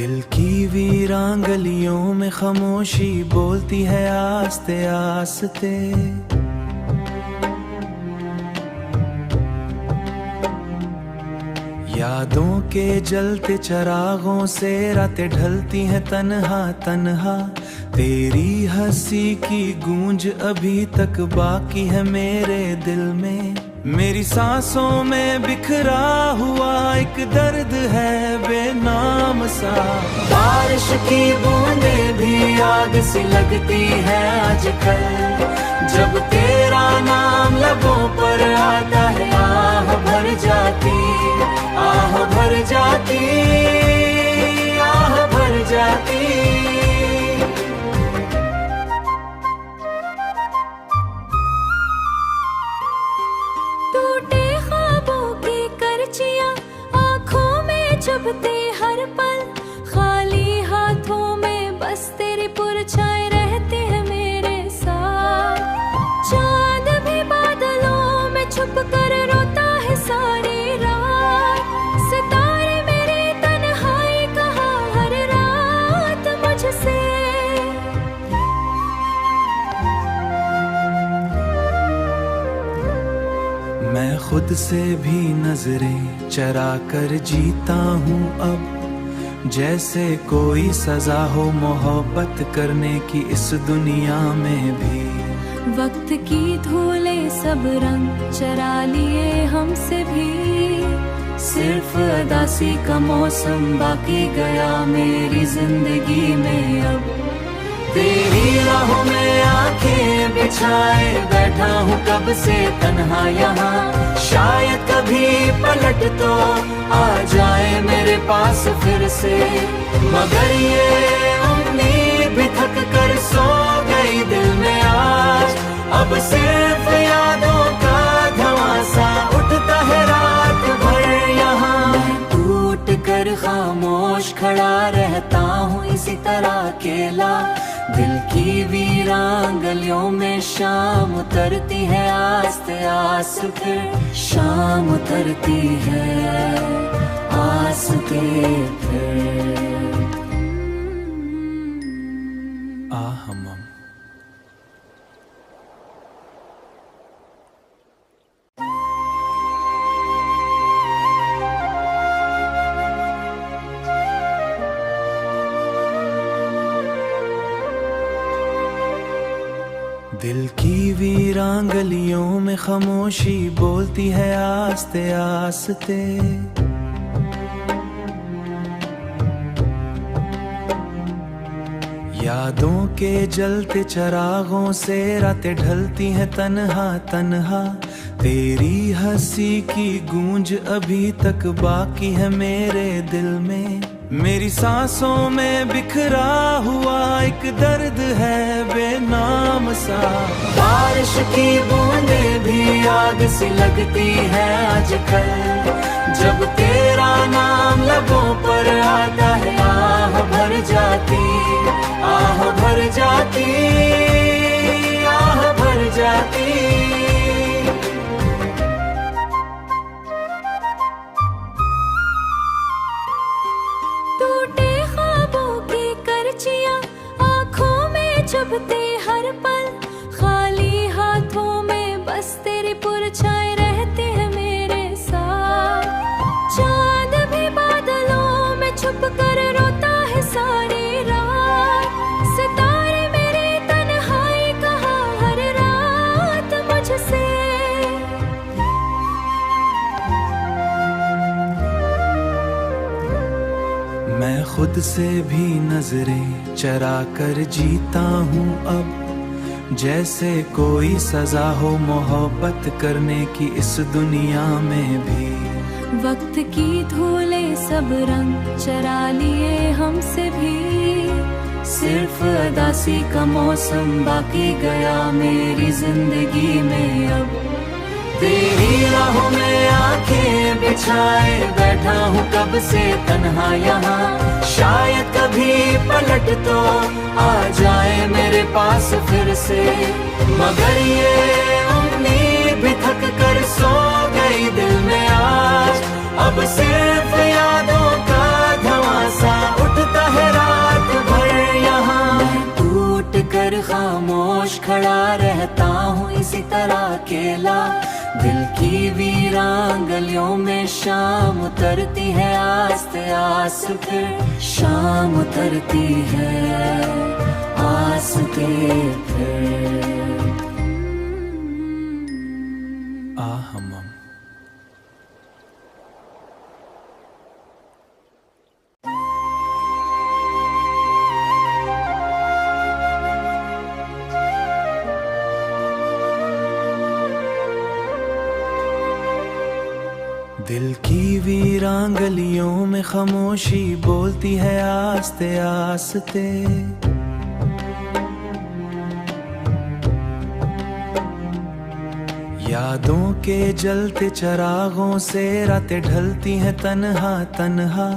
दिल की वीरान गलियों में खामोशी बोलती है आस्ते आस्ते। यादों के जलते चरागों से रातें ढलती हैं तन्हा तन्हा। तेरी हंसी की गूंज अभी तक बाकी है मेरे दिल में। मेरी सांसों में बिखरा हुआ एक दर्द है बेनाम सा। बारिश की बूंदें भी आग सी लगती है आजकल, जब तेरा नाम लबों पर आता है। आह भर जाती, आह भर जाती, आह भर जाती। टूटे ख्वाबों की करचियां आँखों में चुभते हर पल, खाली हाथों में बस तेरी परछाई रहती है मेरे साथ। चांद भी बादलों में छुप कर रोता है सारी रात। सितारे मेरी तन्हाई कहा हर रात मुझसे। मैं खुद से भी नजरें चरा कर जीता हूँ अब, जैसे कोई सजा हो मोहब्बत करने की इस दुनिया में भी। वक्त की धूले सब रंग चरा लिए हमसे भी, सिर्फ अदासी का मौसम बाकी गया मेरी जिंदगी में अब। तेरी राहों में आंखें बिछाए बैठा हूँ कब से तन्हा यहाँ। शायद कभी पलट तो आ जाए मेरे पास फिर से, मगर ये उम्मीद भी थक कर सो गई दिल में आज। अब सिर्फ यादों का धुआं सा उठता है रात भर यहाँ। मैं टूट कर खामोश खड़ा रहता हूँ इसी तरह अकेला। दिल की वीरान गलियों में शाम उतरती है आस्ते आस्ते, फिर शाम उतरती है आस्ते फिर। हम दिल की वीरान गलियों में खामोशी बोलती है आस्ते आस्ते। यादों के जलते चरागों से रातें ढलती हैं तन्हा तन्हा। तेरी हंसी की गूंज अभी तक बाकी है मेरे दिल में। मेरी सांसों में बिखरा हुआ एक दर्द है बेनाम सा। बारिश की बूंदें भी आग सी लगती है आजकल, जब तेरा नाम लबों पर आता है। आह भर जाती, आह भर जाती, आह भर जाती। टूटे ख्वाबों की करचियां आँखों में चुभते हर पल, खाली हाथों में बस तेरी परछाई रहती है मेरे साथ। चांद भी बादलों में छुप कर रोता है सारी रात। सितारे मेरी तन्हाई कहा हर रात मुझसे। मैं खुद से भी नजरें चरा कर जीता हूँ अब, जैसे कोई सजा हो मोहब्बत करने की इस दुनिया में भी। वक्त की धूले सब रंग चरा लिए हमसे भी, सिर्फ अदासी का मौसम बाकी गया मेरी जिंदगी में अब। तेरी राहों में आंखें बिछाए बैठा हूँ कब से तन्हा यहाँ। शायद कभी पलट तो आ जाए मेरे पास फिर से, मगर ये उम्मीद भी थक कर सो गई दिल में आज। अब सिर्फ यादों का धुआं सा उठता कर खामोश खड़ा रहता हूँ इसी तरह अकेला। दिल की वीरान गलियों में शाम उतरती है आस्ते आस, फिर शाम उतरती है आस्ते फिर। हम दिल की वीरान गलियों में खामोशी बोलती है आस्ते आस्ते। यादों के जलते चरागों से रातें ढलती हैं तन्हा तन्हा।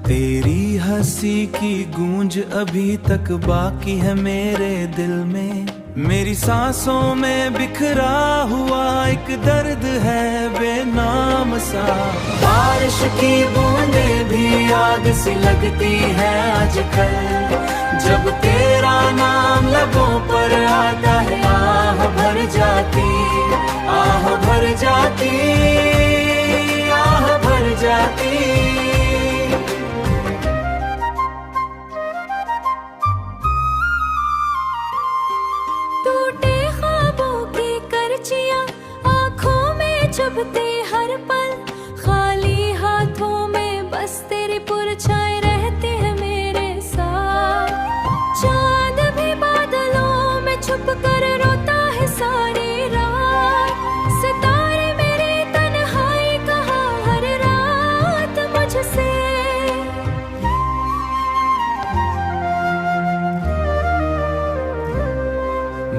तेरी हंसी की गूंज अभी तक बाकी है मेरे दिल में। मेरी सांसों में बिखरा हुआ एक दर्द है बेनाम सा। बारिश की बूंदें भी आग सी लगती है आजकल, जब तेरा नाम लबों पर आता है। आह भर जाती, आह भर जाती, आह भर जाती। टूटे ख्वाबों की करचियां आँखों में चुभते हर पल। खाली हाथों में बस तेरी परछाई रहती है मेरे साथ। चांद भी बादलों में छुप कर रोता है सारी रात। सितारे मेरी तन्हाई कहा हर रात मुझसे।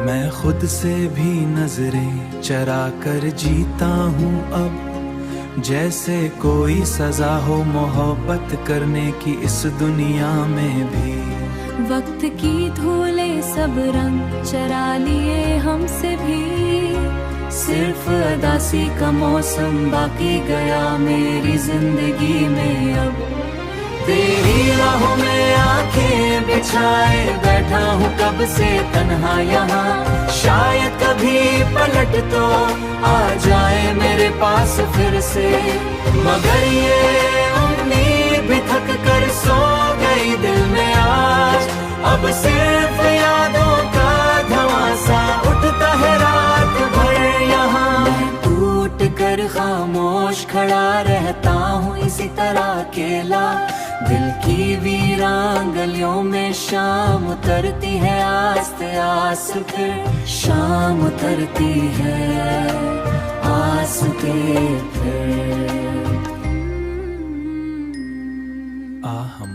मैं खुद से भी नजरें चरा कर जीता हूँ अब, जैसे कोई सजा हो मोहब्बत करने की इस दुनिया में भी। वक्त की धूले सब रंग चरा लिए हमसे भी। सिर्फ अदासी का मौसम बाकी गया मेरी जिंदगी में अब। तेरी राहों में आंखें बिछाए बैठा हूँ कब से तन्हा यहाँ। शायद कभी पलट तो आ जाए मेरे पास फिर से, मगर ये उम्मीद भी थक कर सो गई दिल में आज। अब सिर्फ यादों का धमासा उठता है रात भर यहाँ। टूट कर खामोश खड़ा रहता हूँ इसी तरह अकेला। दिल की वीरान गलियों में शाम उतरती है आस्ते आस, फिर शाम उतरती है आस्ते फिर। हम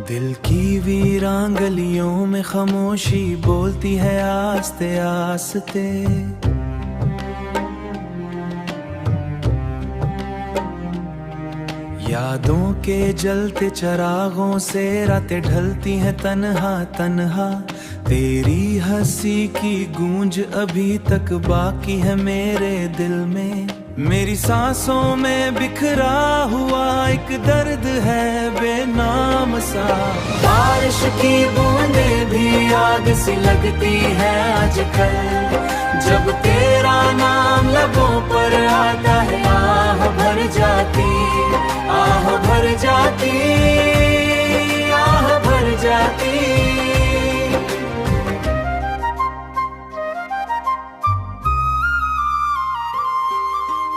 दिल की वीरान गलियों में खामोशी बोलती है आस्ते आस्ते। यादों के जलते चरागों से रातें ढलती हैं तन्हा तन्हा। तेरी हंसी की गूंज अभी तक बाकी है मेरे दिल में। मेरी सांसों में बिखरा हुआ एक दर्द है बेनाम सा। बारिश की बूंदें भी आग सी लगती है आजकल, जब तेरा नाम लबों पर आता है। आह भर जाती, आह भर जाती, आह भर जाती।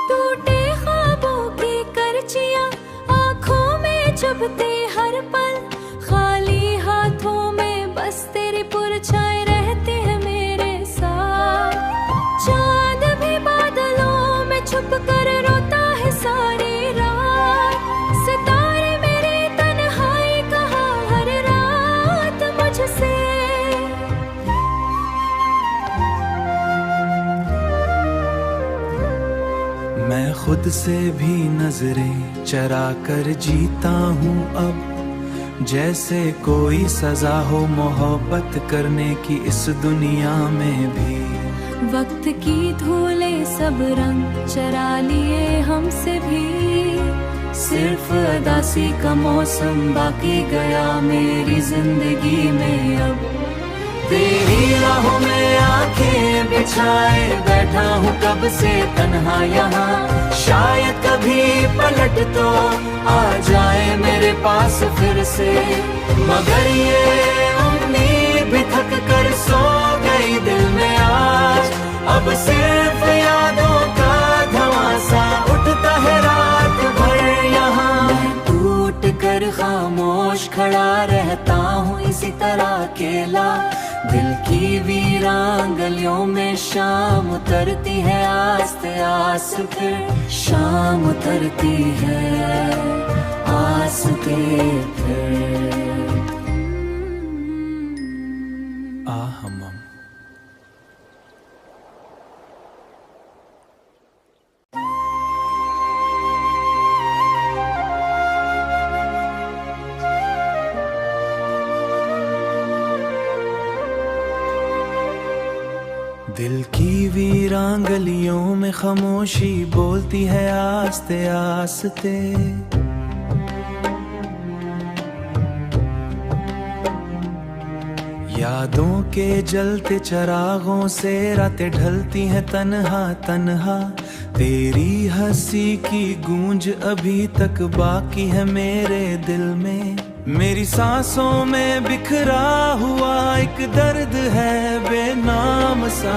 टूटे ख्वाबों की करचियां आँखों में चुभते हर पल। खाली हाथों में बस तेरी परछाई रहती है मेरे साथ। चांद भी बादलों में छुप कर रोता है सारी रात। सितारे मेरी तन्हाई कहा हर रात मुझसे। मैं खुद से भी नजरें चरा कर जीता हूँ अब, जैसे कोई सजा हो मोहब्बत करने की इस दुनिया में भी। वक्त की धूले सब रंग चरा लिए हमसे भी, सिर्फ अदासी का मौसम बाकी गया मेरी जिंदगी में। अब तेरी राहों में आंखें बिछाए बैठा हूँ कब से तन्हा यहाँ, शायद कभी पलट तो आ जाए मेरे पास फिर से। मगर ये उम्मीद भी थक कर सो गई दिल में आज, अब सिर्फ यादों का धुआं सा उठता है रात भर यहाँ। मैं टूट कर खामोश खड़ा रहता हूँ इसी तरह अकेला, दिल की वीरान गलियों में शाम उतरती है आस्ते आस, फिर शाम उतरती है आस्ते फिर। हम दिल की वीरान गलियों में खामोशी बोलती है आस्ते आस्ते। यादों के जलते चरागों से रातें ढलती हैं तन्हा तन्हा, तेरी हंसी की गूंज अभी तक बाकी है मेरे दिल में। मेरी सांसों में बिखरा हुआ एक दर्द है बेनाम सा,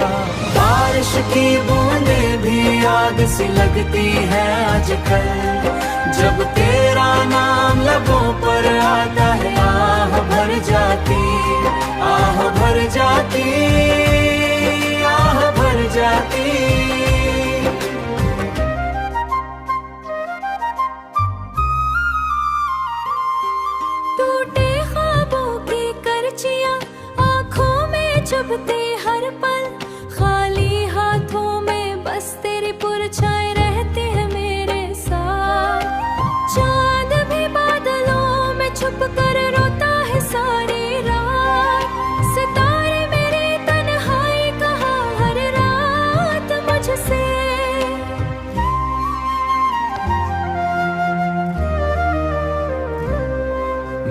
बारिश की बूंदें भी आग सी लगती है आजकल, जब तेरा नाम लबों पर आता है आह भर जाती, आह भर जाती, आह भर जाती। टूटे ख्वाबों की करचियां आँखों में चुभते हर पल, खाली हाथों में बस तेरी परछाई रहती है मेरे साथ। चांद भी बादलों में छुप कर रोता है सारी रात, सितारे मेरी तन्हाई कहा हर रात मुझसे।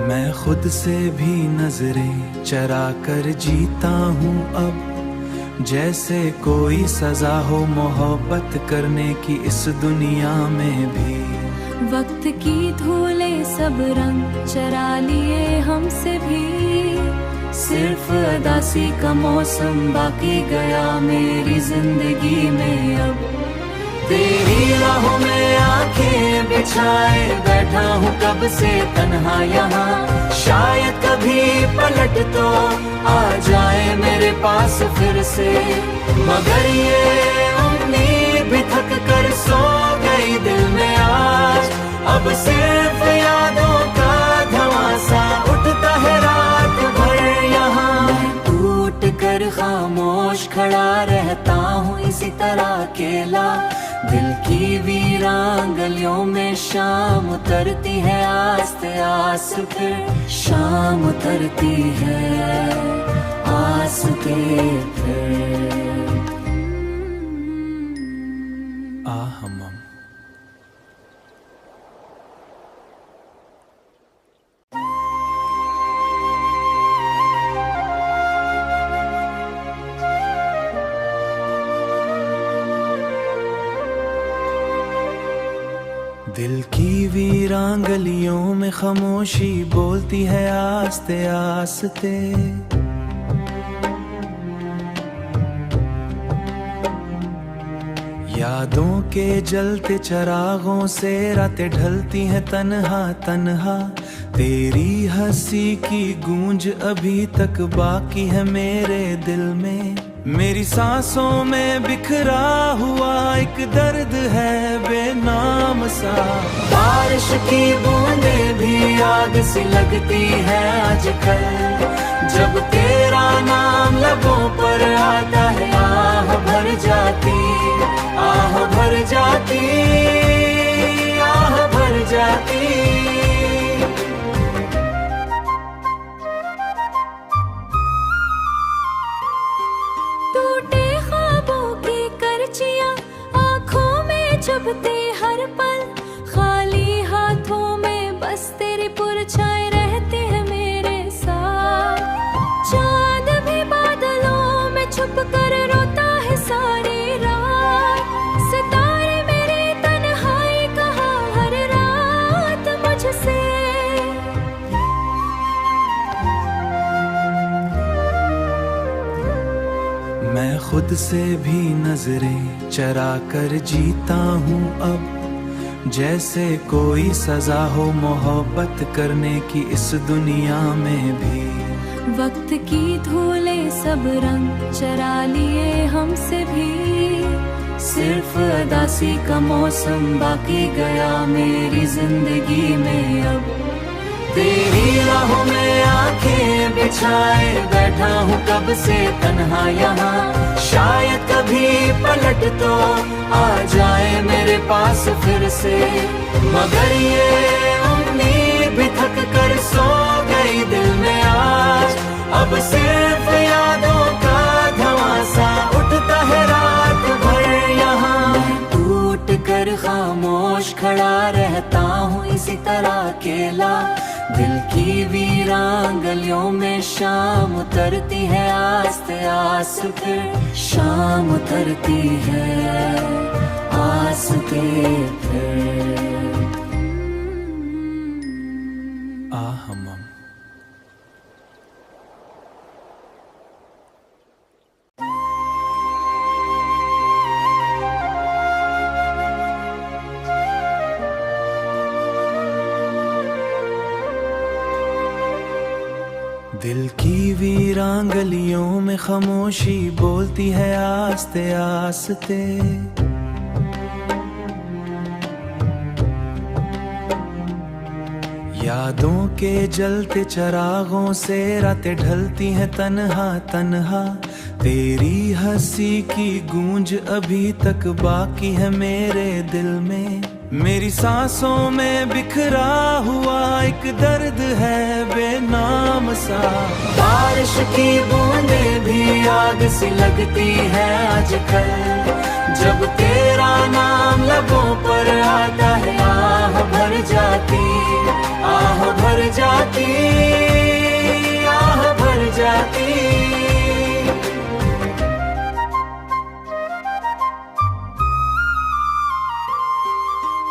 मैं खुद से भी नजरें चरा कर जीता हूँ अब, जैसे कोई सजा हो मोहब्बत करने की इस दुनिया में भी। वक्त की धूले सब रंग चरा लिए हमसे भी, सिर्फ अदासी का मौसम बाकी गया मेरी जिंदगी में। अब तेरी राहों में आंखें बिछाए बैठा हूँ कब से तन्हा यहाँ, शायद कभी पलट तो आ जाए मेरे पास फिर से। मगर ये उम्मीद भी थक कर सो गई दिल में आज, अब सिर्फ यादों का धुआं सा उठता है रात भर यहाँ। मैं टूट कर खामोश खड़ा रहता हूँ इसी तरह अकेला, दिल की वीरान गलियों में शाम उतरती है आस्ते आस, फिर शाम उतरती है आस्ते फिर। हम दिल की वीरान गलियों में खामोशी बोलती है आस्ते आस्ते। यादों के जलते चरागों से रातें ढलती हैं तन्हा तन्हा, तेरी हंसी की गूंज अभी तक बाकी है मेरे दिल में। मेरी सांसों में बिखरा हुआ एक दर्द है बेनाम सा, बारिश की बूंदें भी आग सी लगती है आजकल, जब तेरा नाम लबों पर आता है आह भर जाती, आह भर जाती, आह भर जाती। मैं खुद से भी नजरें चरा कर जीता हूँ अब, जैसे कोई सजा हो मोहब्बत करने की इस दुनिया में भी। वक्त की धूले सब रंग चरा लिए हमसे भी, सिर्फ अदासी का मौसम बाकी गया मेरी जिंदगी में अब। तेरी राहों में आंखें बिछाए बैठा हूँ कब से तन्हा यहाँ, शायद कभी पलट तो आ जाए मेरे पास फिर से, मगर ये उम्मीद भी थक कर सो गई दिल में आज। अब सिर्फ यादों का धुआं सा उठता है रात भर यहाँ। टूट कर खामोश खड़ा रहता हूँ इसी तरह अकेला, दिल की वीरान गलियों में शाम उतरती है आस्ते आस, फिर शाम उतरती है आस्ते फिर। हम दिल की वीरान गलियों में खामोशी बोलती है आस्ते आस्ते, यादों के जलते चरागों से रातें ढलती हैं तन्हा तन्हा। तेरी हंसी की गूंज अभी तक बाकी है मेरे दिल में, मेरी सांसों में बिखरा हुआ एक दर्द है बेनाम सा। बारिश की बूंदें भी आग सी लगती है आजकल, जब तेरा नाम लबों पर आता है आह भर जाती, आह भर जाती, आह भर जाती।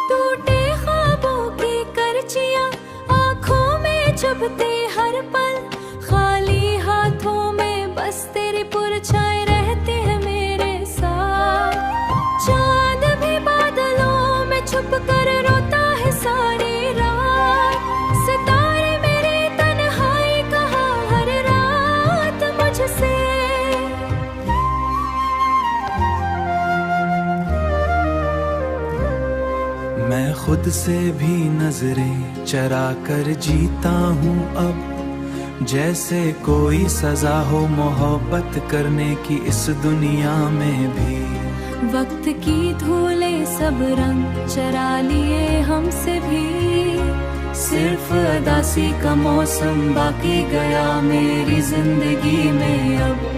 टूटे ख्वाबों की करचियां आंखों में चुभते हर पल, खाली हाथों में बस तेरी परछाई रहती है मेरे साथ। चांद भी बादलों में छुप कर रोता है सारी रात, सितारे मेरी तन्हाई कहा हर रात मुझसे। मैं खुद से भी नजरें चरा कर जीता हूँ अब, जैसे कोई सजा हो मोहब्बत करने की इस दुनिया में भी। वक्त की धूले सब रंग चरा लिए हमसे भी, सिर्फ अदासी का मौसम बाकी गया मेरी जिंदगी में अब।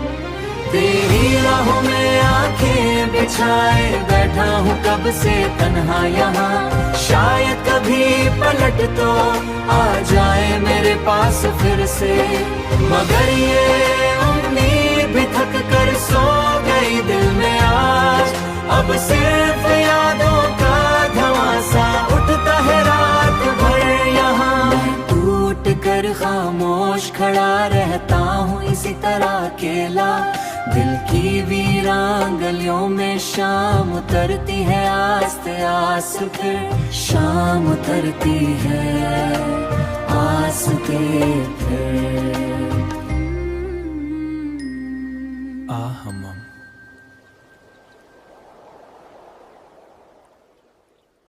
तेरी राहों में आंखें बिछाए बैठा हूँ कब से तन्हा यहाँ, शायद कभी पलट तो आ जाए मेरे पास फिर से, मगर ये उम्मीद भी थक कर सो गई दिल में आज। अब सिर्फ यादों का धुआं सा उठता है रात भर यहाँ। टूट कर खामोश खड़ा रहता हूँ इसी तरह अकेला, दिल की वीरान गलियों में शाम उतरती है आस्ते आस, फिर शाम उतरती है आस्ते फिर।